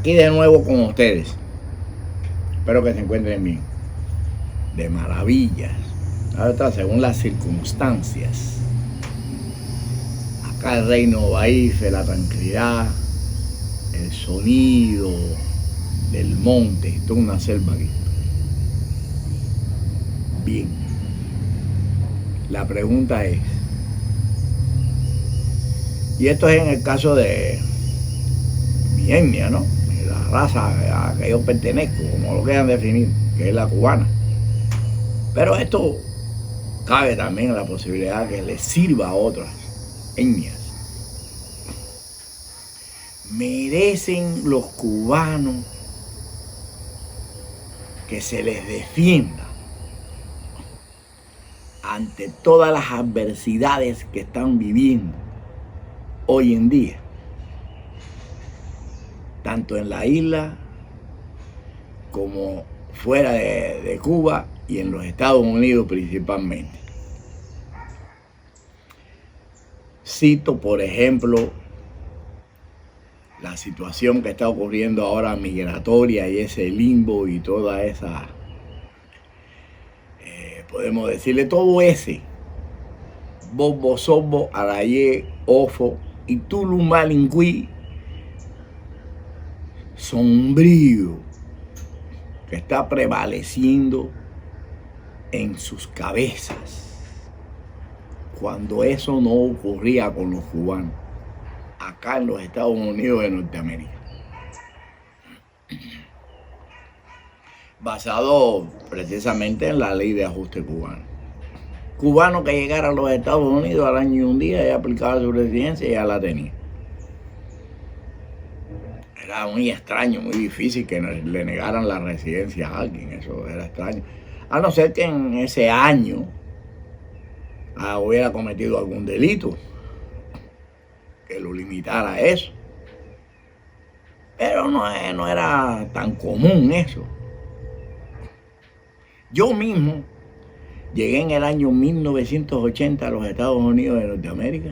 Aquí de nuevo con ustedes. Espero que se encuentren bien. De maravillas. Ahora según las circunstancias. Acá el reino Baífe, la tranquilidad, el sonido del monte. Esto es una selva aquí. Bien. La pregunta es, y esto es en el caso de mi etnia, ¿no? La raza a que yo pertenezco, como lo quieran definir, que es la cubana. Pero esto cabe también la posibilidad que les sirva a otras etnias. Merecen los cubanos que se les defienda ante todas las adversidades que están viviendo hoy en día, tanto en la isla como fuera de Cuba y en los Estados Unidos principalmente. Cito, por ejemplo, la situación que está ocurriendo ahora migratoria y ese limbo y toda esa, podemos decirle todo ese Bobo, Sobo, Arayé, Ofo y Tulumalingüí sombrío que está prevaleciendo en sus cabezas, cuando eso no ocurría con los cubanos acá en los Estados Unidos de Norteamérica, basado precisamente en la ley de ajuste cubano. Cubano que llegara a los Estados Unidos al año y un día y aplicaba su residencia y ya la tenía. Era muy extraño, muy difícil que le negaran la residencia a alguien, eso era extraño. A no ser que en ese año hubiera cometido algún delito que lo limitara a eso. Pero no era tan común eso. Yo mismo llegué en el año 1980 a los Estados Unidos de Norteamérica,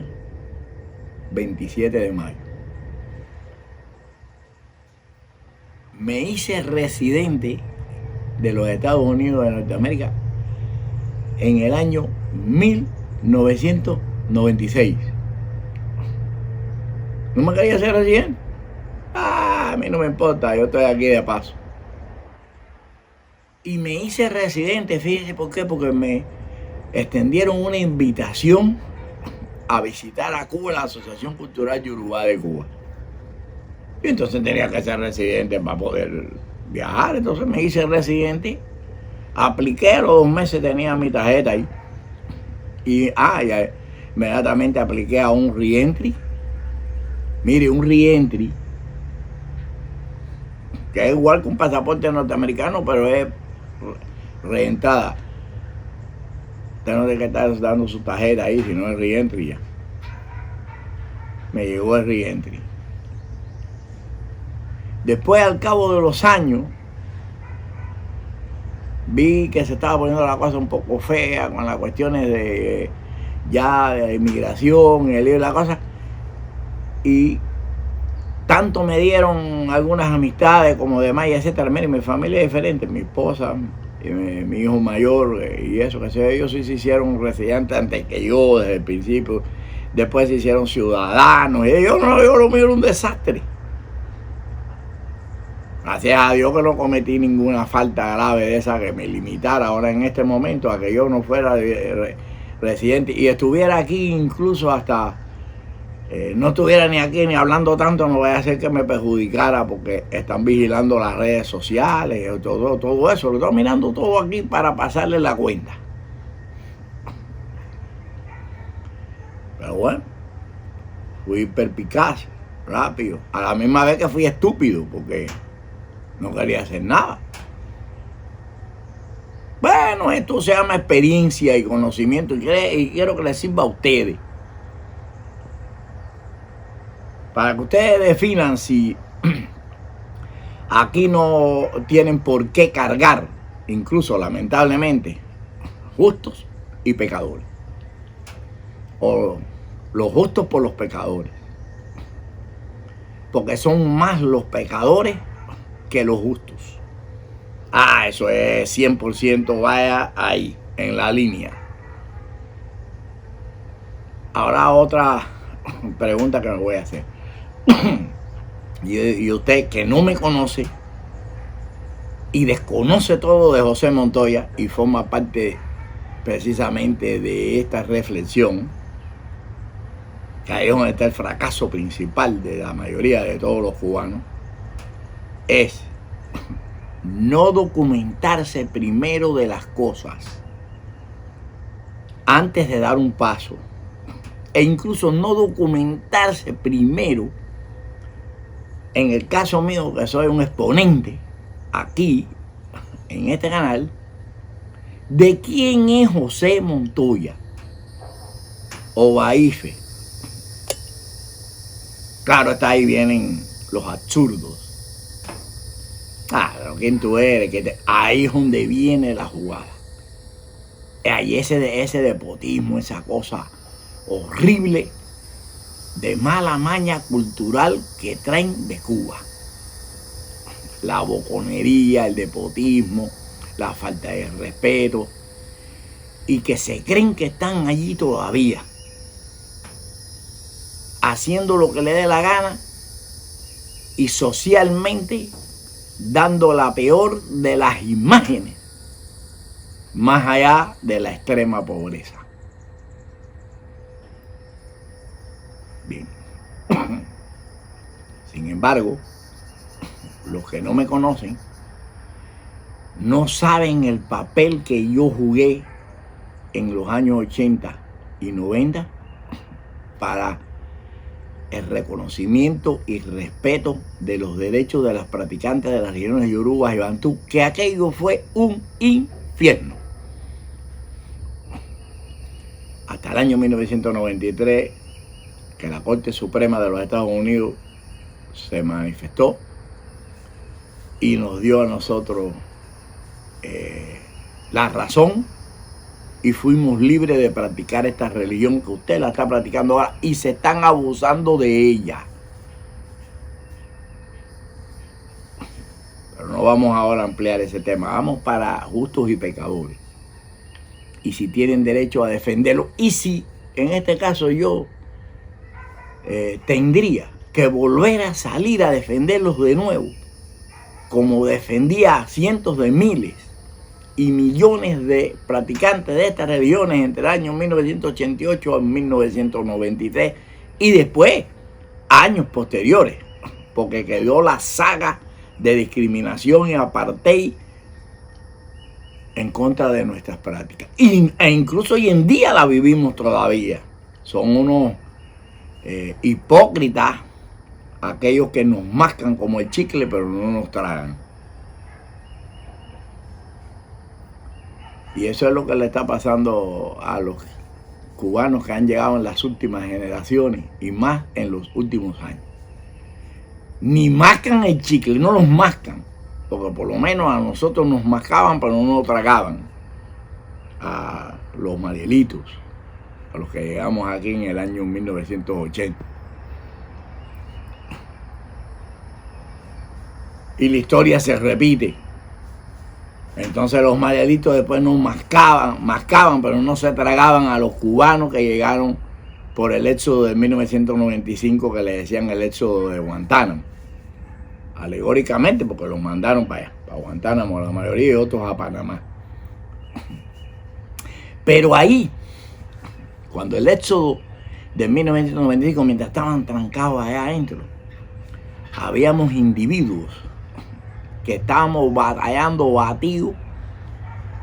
27 de mayo. Me hice residente de los Estados Unidos de Norteamérica en el año 1996. ¿No me quería ser residente? A mí no me importa, yo estoy aquí de paso. Y me hice residente, fíjense por qué, porque me extendieron una invitación a visitar a Cuba, la Asociación Cultural Yorubá de Cuba. Y entonces tenía que ser residente para poder viajar. Entonces me hice residente, apliqué, a los 2 meses tenía mi tarjeta ahí. Y ya inmediatamente apliqué a un reentry. Mire, un reentry, que es igual que un pasaporte norteamericano, pero es reentrada. Usted no tiene que estar dando su tarjeta ahí, sino el reentry ya. Me llegó el reentry. Después, al cabo de los años, vi que se estaba poniendo la cosa un poco fea con las cuestiones de inmigración, el lío y la cosa. Y tanto me dieron algunas amistades como demás, y etcétera. Mire, mi familia es diferente, mi esposa, mi hijo mayor y eso, que sé, ellos sí se hicieron residentes antes que yo desde el principio. Después se hicieron ciudadanos, y yo lo mío era un desastre. Gracias a Dios que no cometí ninguna falta grave de esa que me limitara ahora en este momento a que yo no fuera residente y estuviera aquí incluso hasta no estuviera ni aquí ni hablando tanto. No vaya a ser que me perjudicara porque están vigilando las redes sociales, todo eso. Lo estoy mirando todo aquí para pasarle la cuenta. Pero bueno, fui perspicaz, rápido. A la misma vez que fui estúpido porque no quería hacer nada. Bueno, esto se llama experiencia y conocimiento y quiero que les sirva a ustedes. Para que ustedes definan si aquí no tienen por qué cargar, incluso lamentablemente, justos y pecadores. O los justos por los pecadores. porque son más los pecadores que los justos. Eso es 100%, vaya ahí, en la línea. Ahora otra pregunta que me voy a hacer. Y usted que no me conoce y desconoce todo de José Montoya y forma parte precisamente de esta reflexión, que ahí es donde está el fracaso principal de la mayoría de todos los cubanos, es no documentarse primero de las cosas antes de dar un paso, e incluso no documentarse primero. En el caso mío, que soy un exponente aquí en este canal, de quién es José Montoya o Baife. Claro, hasta ahí vienen los absurdos. Pero ¿quién tú eres? Ahí es donde viene la jugada. Ahí ese despotismo, esa cosa horrible de mala maña cultural que traen de Cuba. La boconería, el despotismo, la falta de respeto, y que se creen que están allí todavía, haciendo lo que le dé la gana y socialmente dando la peor de las imágenes, más allá de la extrema pobreza. Bien. Sin embargo, los que no me conocen no saben el papel que yo jugué en los años 80 y 90 para el reconocimiento y respeto de los derechos de las practicantes de las regiones Yoruba y Bantú, que aquello fue un infierno. Hasta el año 1993, que la Corte Suprema de los Estados Unidos se manifestó y nos dio a nosotros la razón, y fuimos libres de practicar esta religión que usted la está practicando ahora y se están abusando de ella. Pero no vamos ahora a ampliar ese tema, vamos para justos y pecadores. Y si tienen derecho a defenderlo, y si en este caso yo tendría que volver a salir a defenderlos de nuevo, como defendía a cientos de miles y millones de practicantes de estas religiones entre el año 1988 a 1993 y después, años posteriores, porque quedó la saga de discriminación y apartheid en contra de nuestras prácticas. E incluso hoy en día la vivimos todavía. Son unos hipócritas, aquellos que nos mascan como el chicle pero no nos tragan. Y eso es lo que le está pasando a los cubanos que han llegado en las últimas generaciones y más en los últimos años. Ni mascan el chicle, no los mascan, porque por lo menos a nosotros nos mascaban pero no nos tragaban. A los Marielitos, a los que llegamos aquí en el año 1980. Y la historia se repite. Entonces los Marielitos después nos mascaban, pero no se tragaban a los cubanos que llegaron por el éxodo de 1995, que le decían el éxodo de Guantánamo. Alegóricamente, porque los mandaron para allá, para Guantánamo la mayoría, y otros a Panamá. Pero ahí, cuando el éxodo de 1995, mientras estaban trancados allá adentro, habíamos individuos que estábamos batallando, batidos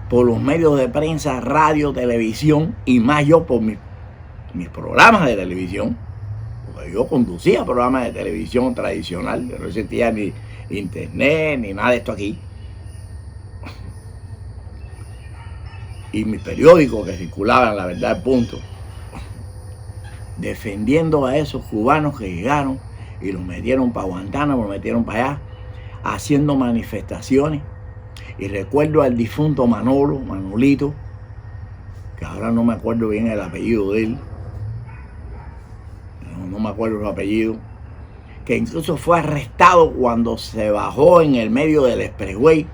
por los medios de prensa, radio, televisión, y más yo por mis programas de televisión, porque yo conducía programas de televisión tradicional, no existía ni internet, ni nada de esto aquí. Y mis periódicos que circulaban La Verdad, punto, defendiendo a esos cubanos que llegaron y los metieron para Guantánamo, los metieron para allá, haciendo manifestaciones. Y recuerdo al difunto Manolito, que ahora no me acuerdo bien el apellido de él, no me acuerdo su apellido, que incluso fue arrestado cuando se bajó en el medio del expressway,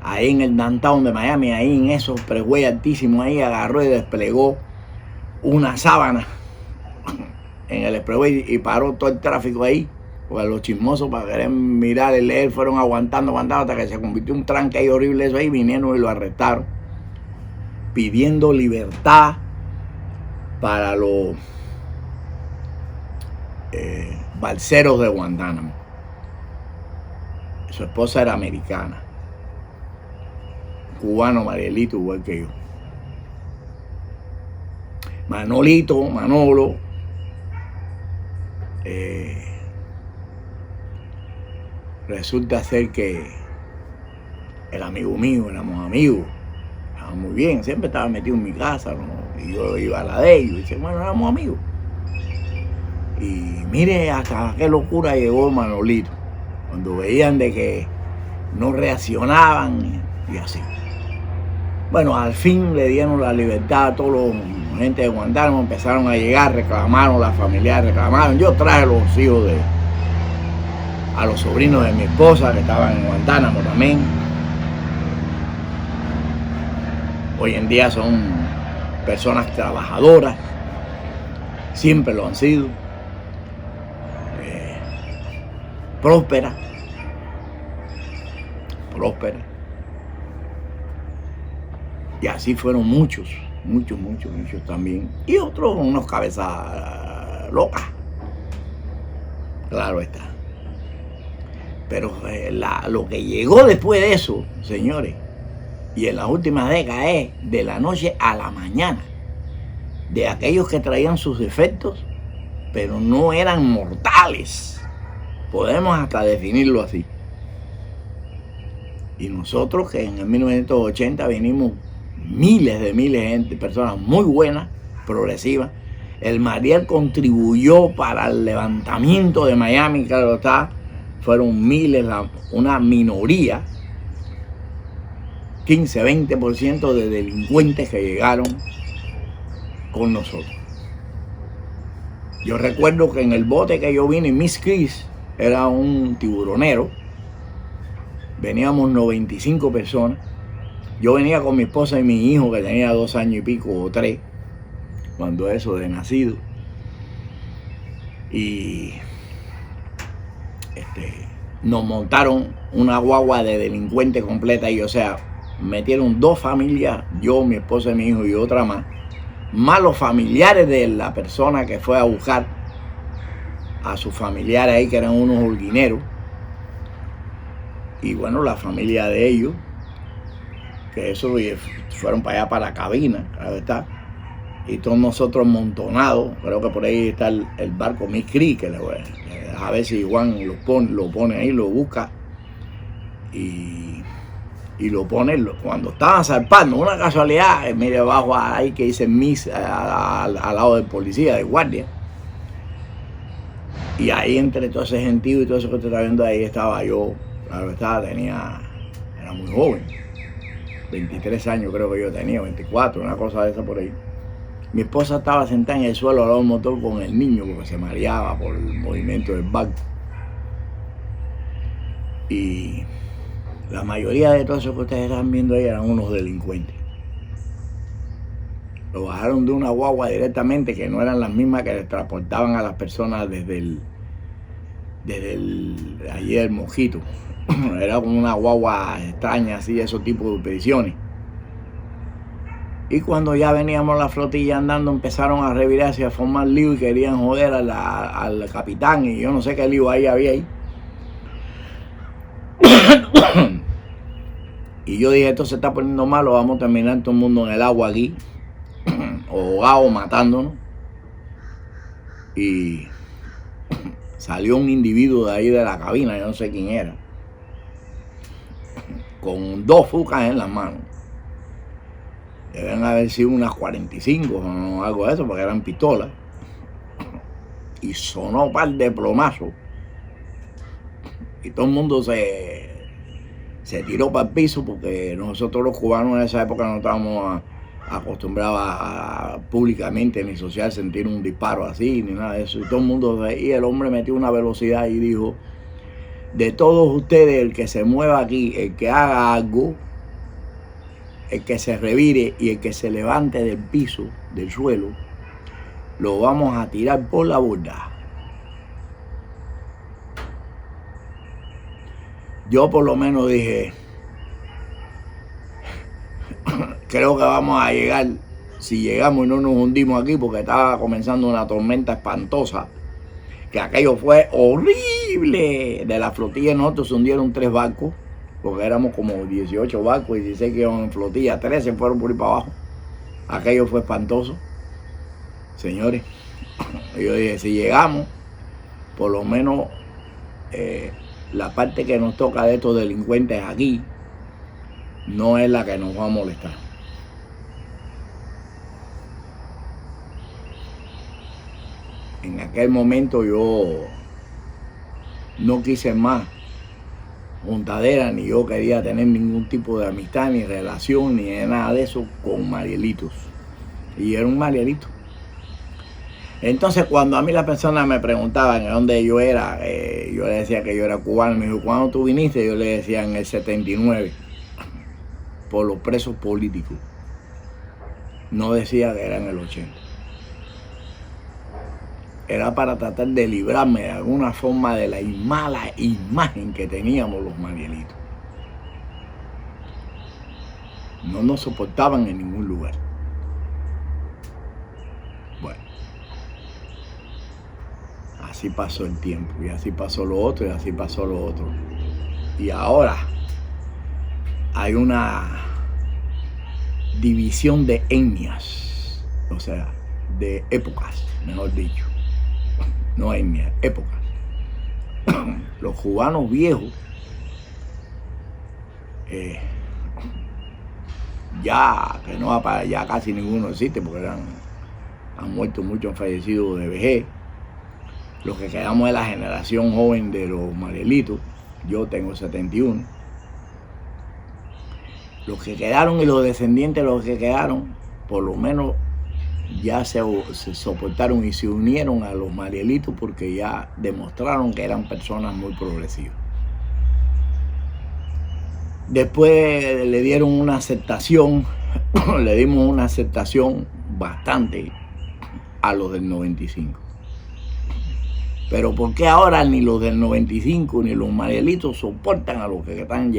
ahí en el downtown de Miami, ahí en esos expressway altísimos, ahí agarró y desplegó una sábana en el expressway y paró todo el tráfico ahí. Pues los chismosos, para querer mirar y leer, fueron aguantando hasta que se convirtió en un tranque ahí horrible eso ahí, vinieron y lo arrestaron, pidiendo libertad para los balseros de Guantánamo. Su esposa era americana, cubano, Marielito, igual que yo. Manolo, resulta ser que el amigo mío, éramos amigos, estábamos muy bien, siempre estaba metido en mi casa, ¿no? Y yo iba a la de ellos, y dice, bueno, éramos amigos. Y mire hasta qué locura llegó Manolito, cuando veían de que no reaccionaban y así. Bueno, al fin le dieron la libertad a todos los gente de Guantánamo, empezaron a llegar, reclamaron, las familiares reclamaron. Yo traje a los hijos a los sobrinos de mi esposa que estaban en Guantánamo también. Hoy en día son personas trabajadoras, siempre lo han sido, prósperas. Y así fueron muchos también. Y otros unos cabezas locas. Claro está. Pero lo que llegó después de eso, señores, y en las últimas décadas, es de la noche a la mañana. De aquellos que traían sus defectos, pero no eran mortales. Podemos hasta definirlo así. Y nosotros que en el 1980 vinimos miles de gente, personas muy buenas, progresivas. El Mariel contribuyó para el levantamiento de Miami, claro está. Fueron miles, una minoría, 15-20% de delincuentes que llegaron con nosotros. Yo recuerdo que en el bote que yo vine, Miss Chris era un tiburonero. Veníamos 95 personas. Yo venía con mi esposa y mi hijo, que tenía 2 años y pico o 3, cuando eso de nacido. Y nos montaron una guagua de delincuentes completa y, o sea, metieron 2 familias, yo, mi esposa y mi hijo y otra más los familiares de la persona que fue a buscar a sus familiares ahí, que eran unos holguineros. Y bueno, la familia de ellos, que eso fueron para allá, para la cabina, claro está. Y todos nosotros montonados, creo que por ahí está el barco Miss Creek, que a ver si Juan lo pone ahí, lo busca y lo pone cuando estaban zarpando. Una casualidad, mire abajo ahí que dice Miss al lado del policía, de guardia. Y ahí entre todo ese gentío y todo eso que usted está viendo ahí estaba yo, claro estaba, era muy joven, 23 años creo que yo tenía, 24, una cosa de esa por ahí. Mi esposa estaba sentada en el suelo al lado del motor con el niño porque se mareaba por el movimiento del barco. Y la mayoría de todos esos que ustedes están viendo ahí eran unos delincuentes. Lo bajaron de una guagua directamente, que no eran las mismas que les transportaban a las personas desde allí el Mojito. Era como una guagua extraña, así, esos tipos de expediciones. Y cuando ya veníamos la flotilla andando, empezaron a revirarse, a formar lío y querían joder al capitán, y yo no sé qué lío ahí había ahí. Y yo dije, esto se está poniendo malo, vamos a terminar todo el mundo en el agua aquí, ahogados, matándonos. Y salió un individuo de ahí de la cabina, yo no sé quién era, con 2 fucas en las manos. Deben haber sido unas 45 o algo de eso, porque eran pistolas. Y sonó un par de plomazos. Y todo el mundo se tiró para el piso, porque nosotros los cubanos en esa época no estábamos acostumbraba públicamente ni social sentir un disparo así, ni nada de eso. Y todo el mundo veía, el hombre metió una velocidad y dijo, de todos ustedes, el que se mueva aquí, el que haga algo, el que se revire y el que se levante del piso, del suelo, lo vamos a tirar por la borda. Yo por lo menos dije, creo que vamos a llegar, si llegamos y no nos hundimos aquí, porque estaba comenzando una tormenta espantosa, que aquello fue horrible. De la flotilla de nosotros se hundieron 3 barcos, porque éramos como 18 barcos, 16 que iban en flotilla, 13 fueron por ahí para abajo. Aquello fue espantoso, señores. Yo dije, si llegamos, por lo menos la parte que nos toca de estos delincuentes aquí, no es la que nos va a molestar. En aquel momento yo no quise más juntadera, ni yo quería tener ningún tipo de amistad, ni relación, ni de nada de eso con Marielitos. Y era un Marielito. Entonces cuando a mí las personas me preguntaban de dónde yo era, yo le decía que yo era cubano. Me dijo, ¿cuándo tú viniste? Yo le decía en el 79, por los presos políticos. No decía que era en el 80. Era para tratar de librarme de alguna forma de la mala imagen que teníamos los Marielitos. No nos soportaban en ningún lugar. Bueno, así pasó el tiempo, y así pasó lo otro, y así pasó lo otro. Y ahora hay una división de etnias, o sea, de épocas, mejor dicho. No etnias, épocas. Los cubanos viejos ya que no ya casi ninguno existe, porque han muerto muchos, han fallecido de vejez. Los que quedamos de la generación joven de los Marielitos, yo tengo 71. Los que quedaron y los descendientes de los que quedaron, por lo menos ya se soportaron y se unieron a los Marielitos, porque ya demostraron que eran personas muy progresivas. Después le dieron una aceptación, le dimos una aceptación bastante a los del 95. Pero ¿por qué ahora ni los del 95 ni los Marielitos soportan a los que están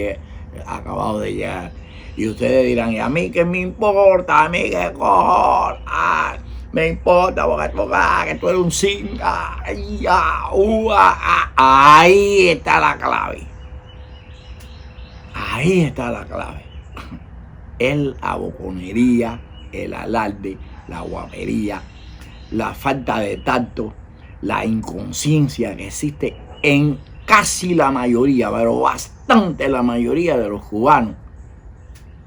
acabados de llegar? Y ustedes dirán, ¿y a mí qué me importa? ¿A mí qué cojones? Me importa porque tú eres un cinga. Ahí está la clave. Ahí está la clave. La boconería, el alarde, la guapería, la falta de tacto, la inconsciencia que existe en casi la mayoría, pero bastante la mayoría de los cubanos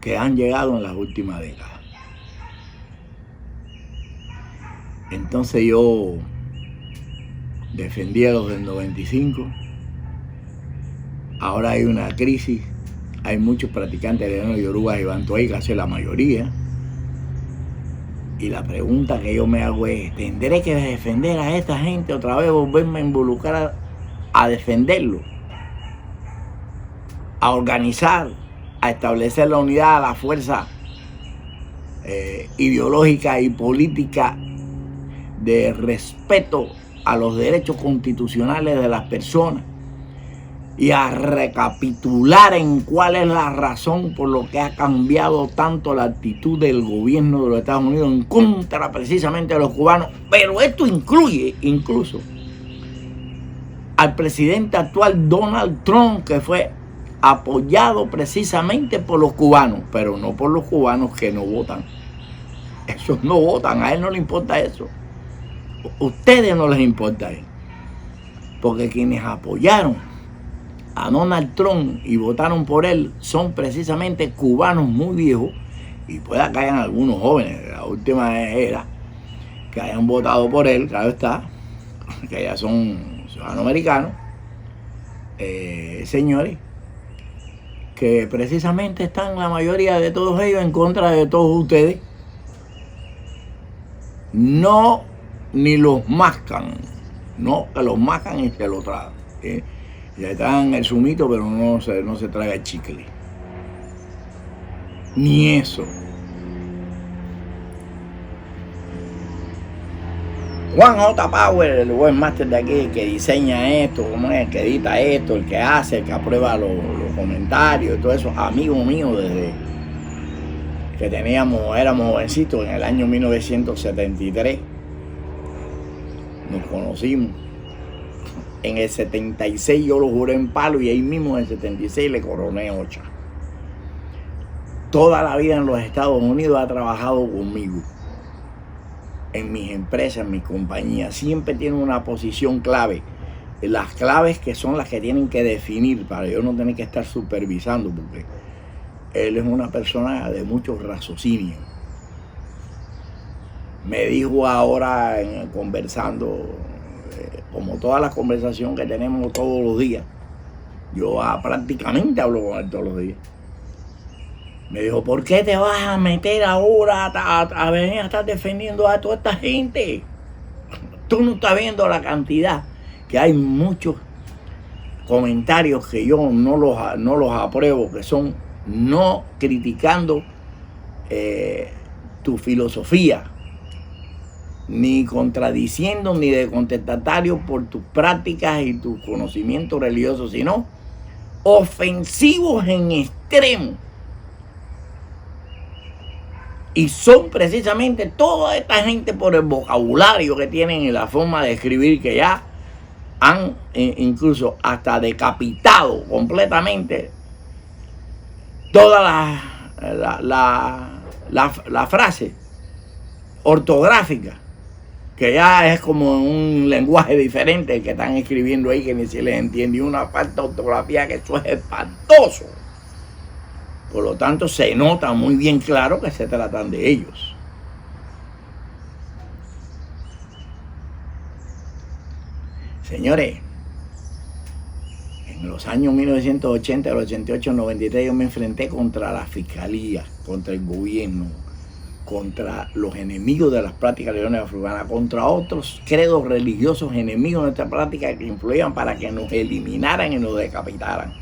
que han llegado en las últimas décadas. Entonces yo defendí a los del 95. Ahora hay una crisis. Hay muchos practicantes de Yoruba y Bantuay, casi la mayoría. Y la pregunta que yo me hago es, ¿tendré que defender a esta gente otra vez, volverme a involucrar a defenderlo? A organizar, a establecer la unidad, la fuerza ideológica y política de respeto a los derechos constitucionales de las personas, y a recapitular en cuál es la razón por lo que ha cambiado tanto la actitud del gobierno de los Estados Unidos en contra precisamente de los cubanos. Pero esto incluye incluso al presidente actual Donald Trump, que fue apoyado precisamente por los cubanos, pero no por los cubanos que no votan. Esos no votan, a él no le importa eso. A ustedes no les importa eso, porque quienes apoyaron a Donald Trump y votaron por él son precisamente cubanos muy viejos, y pueda que hayan algunos jóvenes de la última era que hayan votado por él, claro está, que ya son ciudadanos americanos, señores, que precisamente están la mayoría de todos ellos en contra de todos ustedes, no ni los mascan, no, que los mascan y se lo tragan. Le tragan el zumito, pero no se traga el chicle. Ni eso. Juan J. Power, el webmaster de aquí, el que diseña esto, como es, el que edita esto, el que hace, el que aprueba los comentarios y todo eso, amigo mío desde que éramos jovencitos en el año 1973. Nos conocimos. En el 76 yo lo juré en palo y ahí mismo en el 76 le coroné 8. Toda la vida en los Estados Unidos ha trabajado conmigo. En mis empresas, en mis compañías, siempre tiene una posición clave. Las claves que son las que tienen que definir para yo no tener que estar supervisando, porque él es una persona de muchos raciocinios. Me dijo ahora, conversando, como todas las conversaciones que tenemos todos los días, yo prácticamente hablo con él todos los días. Me dijo, ¿por qué te vas a meter ahora a venir a estar defendiendo a toda esta gente? Tú no estás viendo la cantidad, que hay muchos comentarios que yo no los apruebo, que son no criticando tu filosofía, ni contradiciendo ni de contestatario por tus prácticas y tus conocimientos religiosos, sino ofensivos en extremo. Y son precisamente toda esta gente por el vocabulario que tienen y la forma de escribir, que ya han incluso hasta decapitado completamente toda la frase ortográfica, que ya es como un lenguaje diferente el que están escribiendo ahí, que ni se les entiende, y una falta de ortografía que eso es espantoso. Por lo tanto, se nota muy bien claro que se tratan de ellos. Señores, en los años 1980, el 88, el 93, yo me enfrenté contra la fiscalía, contra el gobierno, contra los enemigos de las prácticas religiones afrocubanas, contra otros credos religiosos enemigos de esta práctica que influían para que nos eliminaran y nos decapitaran,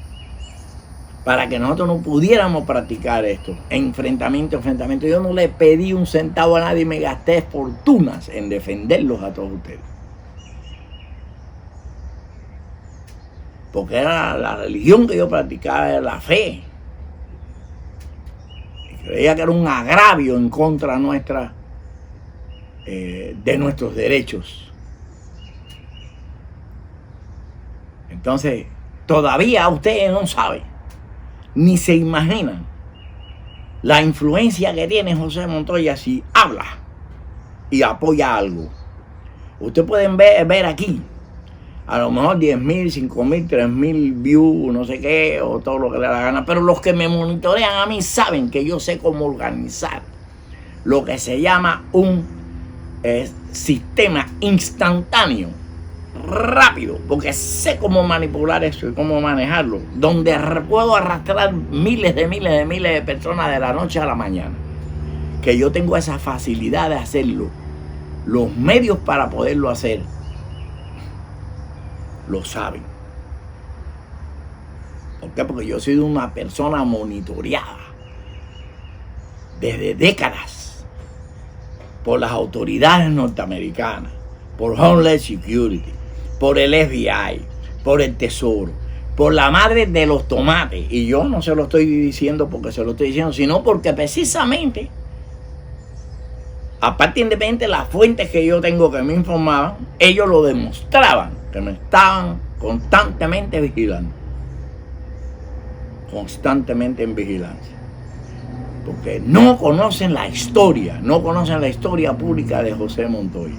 para que nosotros no pudiéramos practicar esto. Enfrentamiento. Yo no le pedí un centavo a nadie, me gasté fortunas en defenderlos a todos ustedes. Porque era la religión que yo practicaba, era la fe. Y creía que era un agravio en contra nuestra, de nuestros derechos. Entonces, todavía ustedes no saben, ni se imaginan la influencia que tiene José Montoya si habla y apoya algo. Ustedes pueden ver aquí, a lo mejor 10,000, 5,000, 3,000 views, no sé qué, o todo lo que le da la gana, pero los que me monitorean a mí saben que yo sé cómo organizar lo que se llama un sistema instantáneo, rápido, porque sé cómo manipular eso y cómo manejarlo, donde puedo arrastrar miles de personas de la noche a la mañana, que yo tengo esa facilidad de hacerlo. Los medios para poderlo hacer lo saben. ¿Por qué? Porque yo he sido una persona monitoreada desde décadas por las autoridades norteamericanas, por Homeland Security, por el FBI, por el Tesoro, por la madre de los tomates. Y yo no se lo estoy diciendo porque se lo estoy diciendo, sino porque precisamente, aparte independiente de las fuentes que yo tengo que me informaban, ellos lo demostraban, que me estaban constantemente vigilando. Constantemente en vigilancia. Porque no conocen la historia, no conocen la historia pública de José Montoya,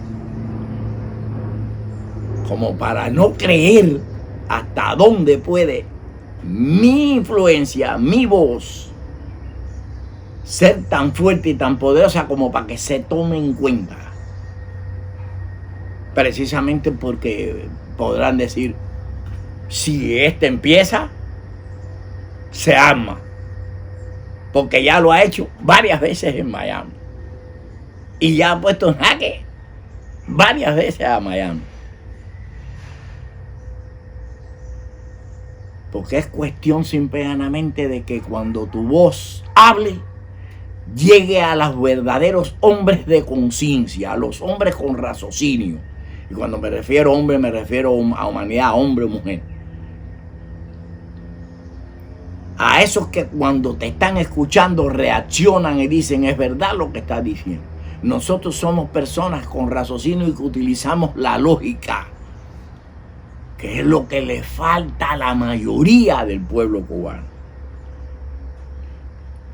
como para no creer hasta dónde puede mi influencia, mi voz, ser tan fuerte y tan poderosa como para que se tome en cuenta. Precisamente porque podrán decir, si este empieza, se arma. Porque ya lo ha hecho varias veces en Miami. y ya ha puesto en jaque varias veces a Miami. Porque es cuestión simplemente de que cuando tu voz hable, llegue a los verdaderos hombres de conciencia, a los hombres con raciocinio. Y cuando me refiero a hombre, me refiero a humanidad, hombre o mujer. A esos que cuando te están escuchando reaccionan y dicen, es verdad lo que estás diciendo. Nosotros somos personas con raciocinio y que utilizamos la lógica, que es lo que le falta a la mayoría del pueblo cubano.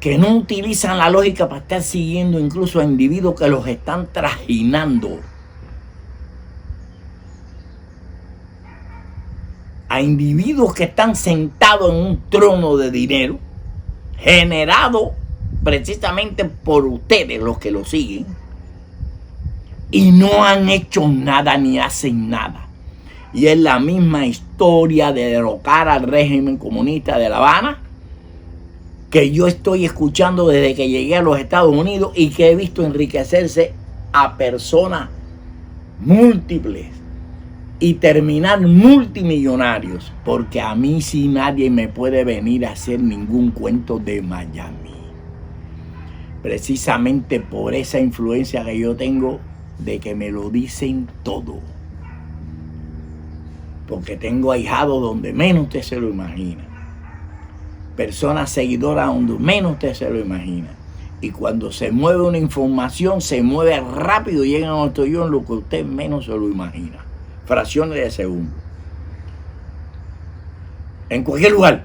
Que no utilizan la lógica para estar siguiendo incluso a individuos que los están trajinando. A individuos que están sentados en un trono de dinero, generado precisamente por ustedes, los que lo siguen, y no han hecho nada ni hacen nada. Y es la misma historia de derrocar al régimen comunista de La Habana que yo estoy escuchando desde que llegué a los Estados Unidos y que he visto enriquecerse a personas múltiples y terminar multimillonarios, porque a mí sí nadie me puede venir a hacer ningún cuento de Miami. Precisamente por esa influencia que yo tengo de que me lo dicen todo. Porque tengo ahijados donde menos usted se lo imagina. Personas seguidoras donde menos usted se lo imagina. Y cuando se mueve una información, se mueve rápido y llega a nuestro yo en lo que usted menos se lo imagina. Fracciones de segundo. En cualquier lugar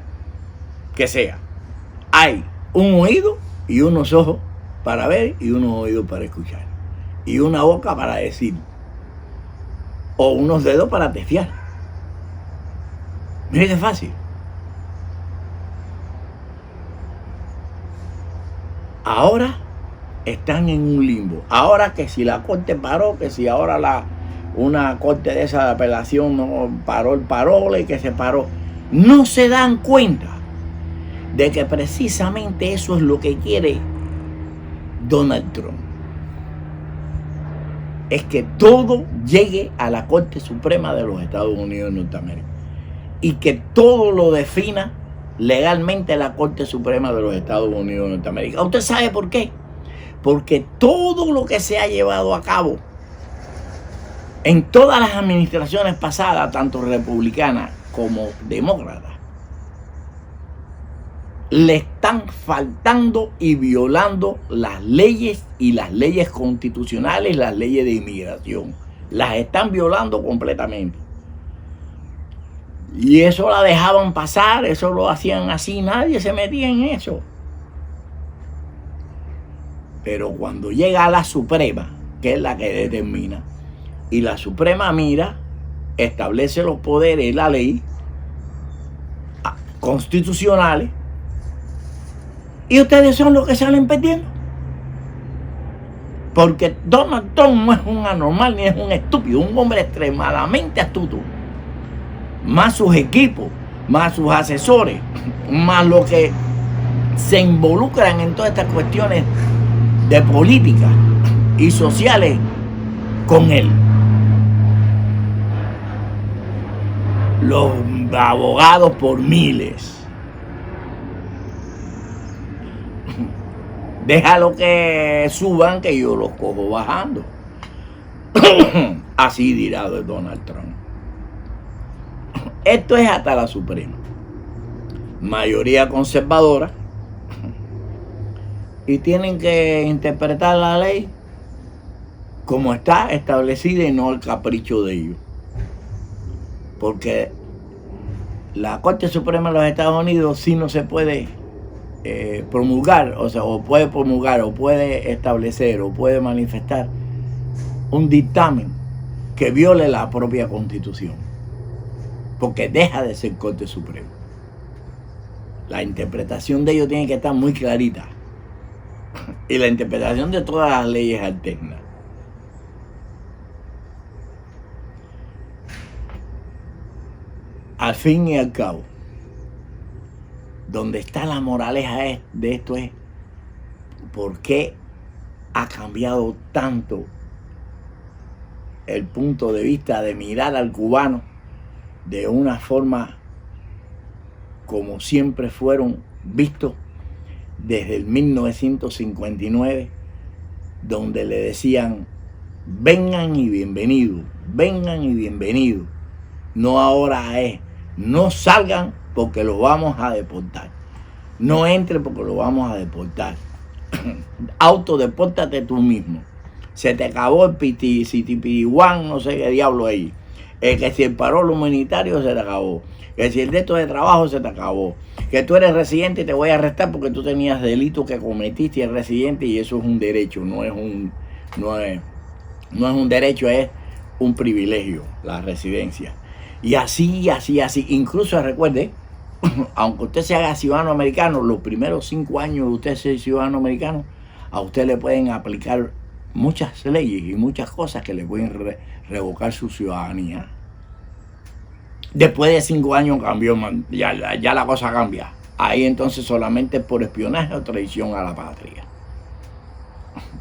que sea, hay un oído y unos ojos para ver y unos oídos para escuchar. Y una boca para decir. O unos dedos para tefear. Mire qué fácil. Ahora están en un limbo. Ahora que si la corte paró, que si ahora una corte de esa de apelación no paró el parole, que se paró. No se dan cuenta de que precisamente eso es lo que quiere Donald Trump. Es que todo llegue a la Corte Suprema de los Estados Unidos de Norteamérica. Y que todo lo defina legalmente la Corte Suprema de los Estados Unidos de Norteamérica. ¿Usted sabe por qué? Porque todo lo que se ha llevado a cabo en todas las administraciones pasadas, tanto republicanas como demócratas, le están faltando y violando las leyes y las leyes constitucionales, las leyes de inmigración. Las están violando completamente. Y eso la dejaban pasar, eso lo hacían así, nadie se metía en eso. Pero cuando llega a la Suprema, que es la que determina, y la Suprema mira, establece los poderes y la ley constitucionales, y ustedes son los que salen perdiendo. Porque Donald Trump no es un anormal ni es un estúpido, un hombre extremadamente astuto. Más sus equipos, más sus asesores, más los que se involucran en todas estas cuestiones de política y sociales con él. Los abogados por miles. Déjalo que suban, que yo los cojo bajando. Así dirá Donald Trump. Esto es hasta la Suprema. Mayoría conservadora. Y tienen que interpretar la ley como está establecida y no el capricho de ellos. Porque la Corte Suprema de los Estados Unidos sí no se puede promulgar, o sea, o puede promulgar, o puede establecer, o puede manifestar un dictamen que viole la propia Constitución. Porque deja de ser Corte Suprema. La interpretación de ellos tiene que estar muy clarita. Y la interpretación de todas las leyes alternas. Al fin y al cabo, donde está la moraleja de esto es por qué ha cambiado tanto el punto de vista de mirar al cubano de una forma como siempre fueron vistos desde el 1959, donde le decían vengan y bienvenidos, vengan y bienvenidos. No ahora es, no salgan porque los vamos a deportar, no entren porque los vamos a deportar, autodepórtate tú mismo. Se te acabó el Citipirihuán, no sé qué diablo ahí. Que si el paro humanitario se te acabó. Que si el derecho de trabajo se te acabó. Que tú eres residente y te voy a arrestar porque tú tenías delitos que cometiste y eres residente, y eso es un derecho, no es un derecho, es un privilegio, la residencia. Y así. Incluso recuerde, aunque usted se haga ciudadano americano, los primeros 5 años de usted ser ciudadano americano, a usted le pueden aplicar muchas leyes y muchas cosas que le pueden revocar su ciudadanía. Después de 5 años cambió, ya la cosa cambia. Ahí entonces solamente por espionaje o traición a la patria.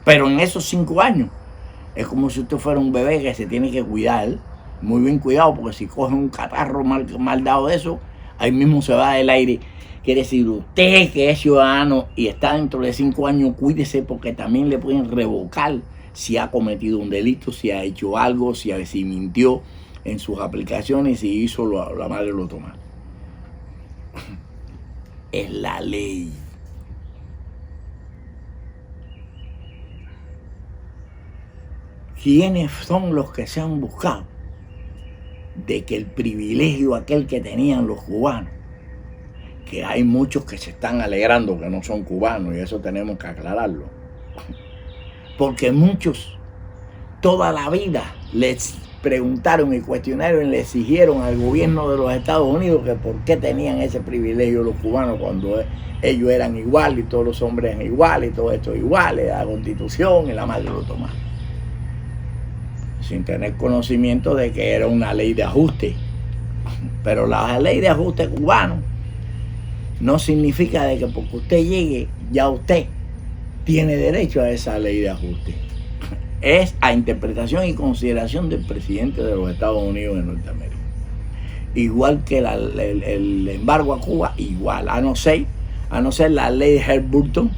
Pero en esos 5 años es como si usted fuera un bebé que se tiene que cuidar, muy bien cuidado, porque si coge un catarro mal dado de eso, ahí mismo se va del aire. Quiere decir, usted que es ciudadano y está dentro de 5 años, cuídese, porque también le pueden revocar si ha cometido un delito, si ha hecho algo, si mintió en sus aplicaciones, si hizo la madre lo toma. Es la ley. ¿Quiénes son los que se han buscado de que el privilegio aquel que tenían los cubanos, que hay muchos que se están alegrando que no son cubanos, y eso tenemos que aclararlo, porque muchos toda la vida les preguntaron y cuestionaron y le exigieron al gobierno de los Estados Unidos que por qué tenían ese privilegio los cubanos cuando ellos eran iguales y todos los hombres eran iguales y todo esto iguales, la Constitución y la madre lo toma, sin tener conocimiento de que era una ley de ajuste. Pero la ley de ajuste cubano no significa de que porque usted llegue, ya usted tiene derecho a esa ley de ajuste. Es a interpretación y consideración del presidente de los Estados Unidos de Norteamérica. Igual que el embargo a Cuba, igual, a no ser la ley de Helms-Burton,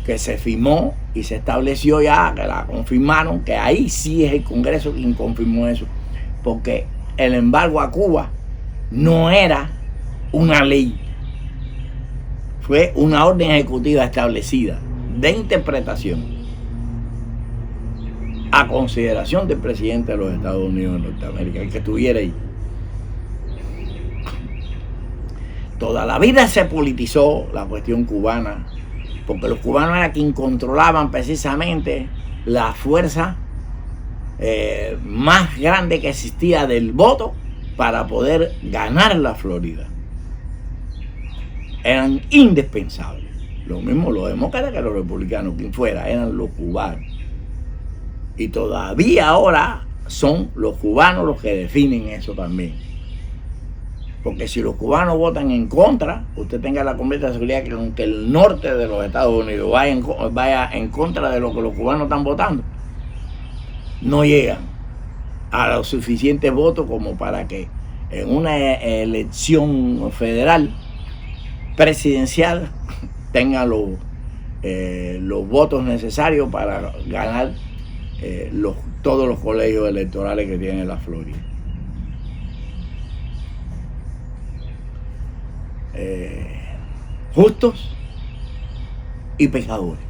que se firmó y se estableció ya, que la confirmaron, que ahí sí es el Congreso quien confirmó eso, porque el embargo a Cuba no era una ley, fue una orden ejecutiva establecida de interpretación a consideración del presidente de los Estados Unidos de Norteamérica, el que estuviera ahí. Toda la vida se politizó la cuestión cubana, porque los cubanos eran quienes controlaban precisamente la fuerza más grande que existía del voto para poder ganar la Florida. Eran indispensables. Lo mismo los demócratas que los republicanos, quien fuera, eran los cubanos. Y todavía ahora son los cubanos los que definen eso también. Porque si los cubanos votan en contra, usted tenga la completa seguridad que aunque el norte de los Estados Unidos vaya en contra de lo que los cubanos están votando, no llegan a los suficientes votos como para que en una elección federal presidencial tengan los votos necesarios para ganar todos los colegios electorales que tiene la Florida. Justos y pecadores.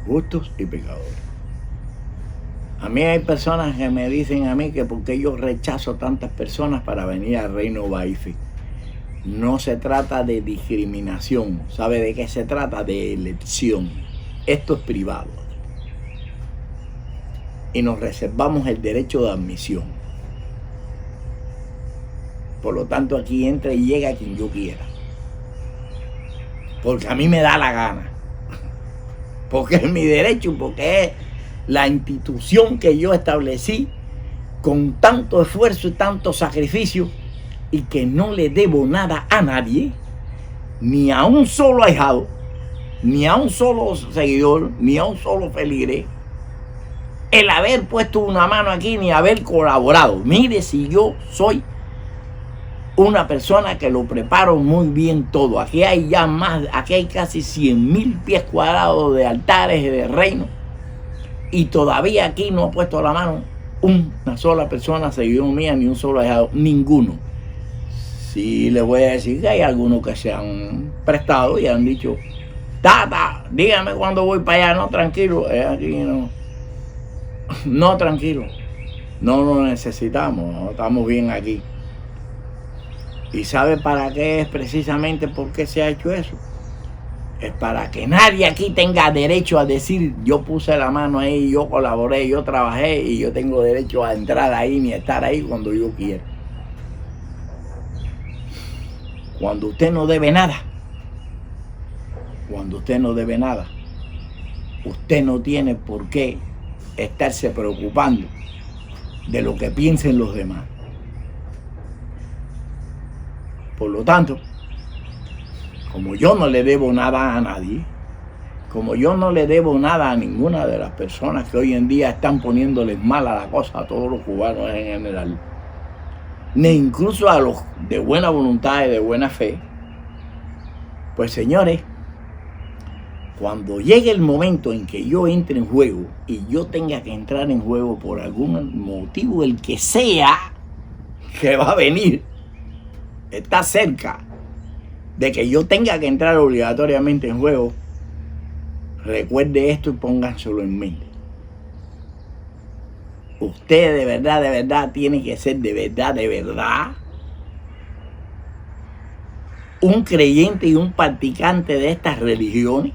Justos y pecadores. A mí hay personas que me dicen a mí que porque yo rechazo tantas personas para venir al Reino Baife. No se trata de discriminación. ¿Sabe de qué se trata? De elección. Esto es privado. Y nos reservamos el derecho de admisión. Por lo tanto, aquí entra y llega quien yo quiera. Porque a mí me da la gana. Porque es mi derecho, porque es la institución que yo establecí con tanto esfuerzo y tanto sacrificio, y que no le debo nada a nadie, ni a un solo ahijado, ni a un solo seguidor, ni a un solo feligrés, el haber puesto una mano aquí, ni haber colaborado. Mire, si yo soy una persona que lo preparo muy bien todo. Aquí hay ya aquí hay casi 100.000 pies cuadrados de altares de reino. Y todavía aquí no ha puesto la mano una sola persona seguidor mía, ni un solo dejado, ninguno. Sí les voy a decir que hay algunos que se han prestado y han dicho, Tata, dígame cuándo voy para allá. No, tranquilo, aquí no. No, tranquilo. No lo necesitamos, no, estamos bien aquí. ¿Y sabe para qué es precisamente por qué se ha hecho eso? Es para que nadie aquí tenga derecho a decir yo puse la mano ahí, yo colaboré, yo trabajé y yo tengo derecho a entrar ahí ni estar ahí cuando yo quiera. Cuando usted no debe nada, usted no tiene por qué estarse preocupando de lo que piensen los demás. Por lo tanto, como yo no le debo nada a nadie, como yo no le debo nada a ninguna de las personas que hoy en día están poniéndoles mal a la cosa a todos los cubanos en general, ni incluso a los de buena voluntad y de buena fe, pues señores, cuando llegue el momento en que yo entre en juego y yo tenga que entrar en juego por algún motivo, el que sea que va a venir, está cerca de que yo tenga que entrar obligatoriamente en juego, recuerde esto y pónganselo en mente. Usted de verdad tiene que ser de verdad un creyente y un practicante de estas religiones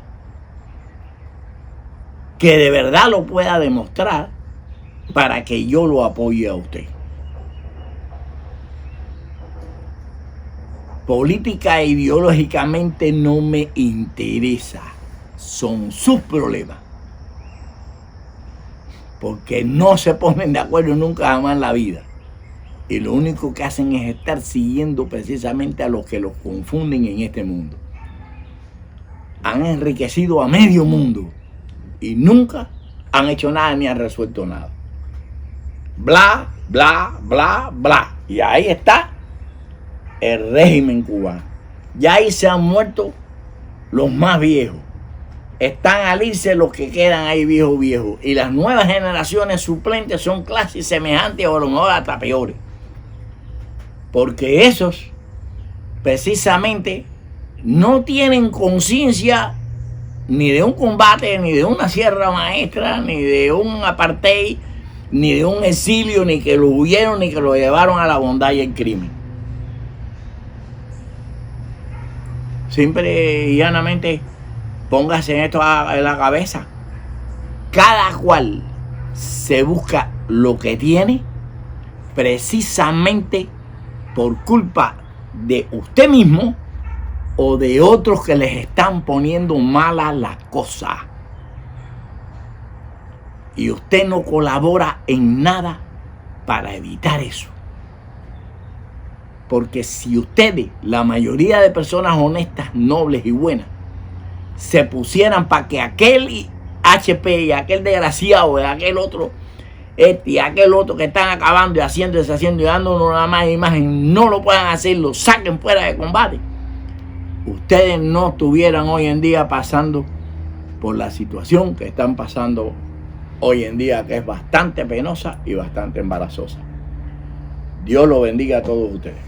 que de verdad lo pueda demostrar para que yo lo apoye a usted. Política e ideológicamente no me interesa. Son sus problemas. Porque no se ponen de acuerdo nunca jamás en la vida. Y lo único que hacen es estar siguiendo precisamente a los que los confunden en este mundo. Han enriquecido a medio mundo y nunca han hecho nada ni han resuelto nada. Bla, bla, bla, bla. Y ahí está el régimen cubano. Ya ahí se han muerto los más viejos. Están al irse los que quedan ahí viejos. Y las nuevas generaciones suplentes son clases semejantes o a lo mejor hasta peores. Porque esos precisamente no tienen conciencia ni de un combate, ni de una sierra maestra, ni de un apartheid, ni de un exilio, ni que lo huyeron, ni que lo llevaron a la bondad y el crimen. Simple y llanamente, póngase esto en la cabeza. Cada cual se busca lo que tiene precisamente por culpa de usted mismo o de otros que les están poniendo mala la cosa. Y usted no colabora en nada para evitar eso. Porque si ustedes, la mayoría de personas honestas, nobles y buenas, se pusieran para que aquel HP y aquel desgraciado y aquel otro, y aquel otro que están acabando y haciendo y deshaciendo y dándonos una más imagen, no lo puedan hacer, lo saquen fuera de combate, ustedes no estuvieran hoy en día pasando por la situación que están pasando hoy en día, que es bastante penosa y bastante embarazosa. Dios lo bendiga a todos ustedes.